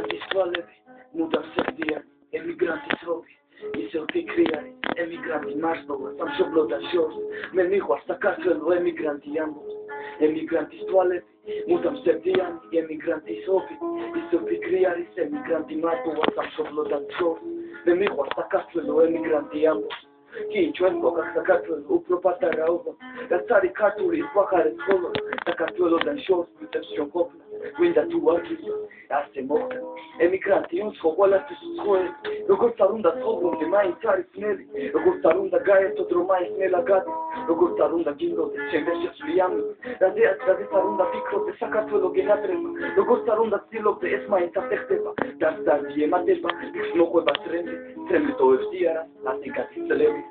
ემიგრანტის თვალები მუდამ სევდიან ემიგრანტის რობი ისევ ფიქრი არის ემიგრანტი მარსდოლა სამშობლოდან შორს მე მიყვარს საქართველო ემიგრანტი ამბობს ემიგრანტის თვალები მუდამ სევდიან ემიგრანტის რობი ისევ ფიქრი არის ემიგრანტი მარსდოლა სამშობლოდან შორს მე მიყვარს საქართველო ემიგრანტი ამბობს კი ჩვენ მოგახ საქართველო უფრო პატარაობა რაც არის ქართული ვახარეთ ხოლოს საქართველოდან შორს ვიწევს ჩვენ ყოფნა გვინდა თუ არ გიწევს ასე მოხდა ემიგრანტი უნდა ყოველთვის ცხოვრობს როგორც არ უნდა ცხოვრობდე მაინც არის ძნელი როგორც არ უნდა გაერთოთ რომ მაინც ნელა გადის როგორც არ უნდა გინდოდეს ჩემს შეცვლიანი რადგან არ უნდა ფიქრობდე საქართველო გენატრება როგორც არ უნდა ცდილობდე ეს მაინც არ ხდება დასდარდი ემატება ის მოყვება ტრენდი ტოვებს იარა ასე გაწილები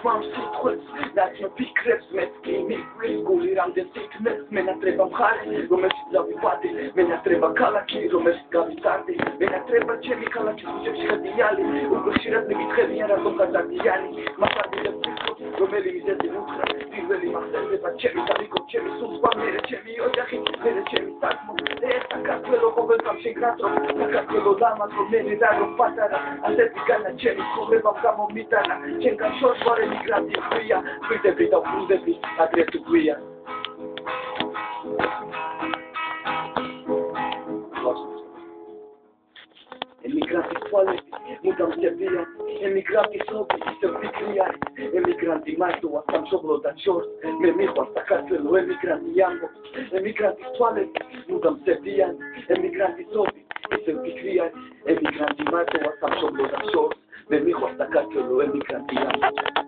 Mam sitquets, that's my secrets, met me, guli ram de sickness, me na treba mhari, romesh zavi vadi, me na treba kalaki, romesh gavi tardi, me na treba chemi kalaki, sujev shkadiyali, ugoshirad me gitkheli yara dom kazadiyani, masadi de fikro, romeli mizeti nukhra, tirveli mahsende ba chemi taliko, chemi suspa, mere chemi ojahi, mere chemi sakmo, საქართველო ყოველდღე შეგრატო, საქართველო დამატო, მე დადო პატარა, ასეთი განა ჩემი ცხოვრებამ გამომიტანა, ჩემგან შორს ვარ ემიგრანტი ხვია, ვიდები და ვუნდები, აგრეთ გვია. ემიგრანტის თვალები, მუდამ სევდიან, ემიგრანტის რობი ისევ ფიქრი არის, ემიგრანტი მარდოა სამშობლოდან შორს, მე მიყვარს საქართველო ემიგრანტი ამბობს, ემიგრანტის თვალები, მუდამ სევდიან, ემიგრანტის რობი ისევ ფიქრი არის, ემიგრანტი მარდოა სამშობლოდან შორს, მე მიყვარს საქართველო ემიგრანტი ამბობს.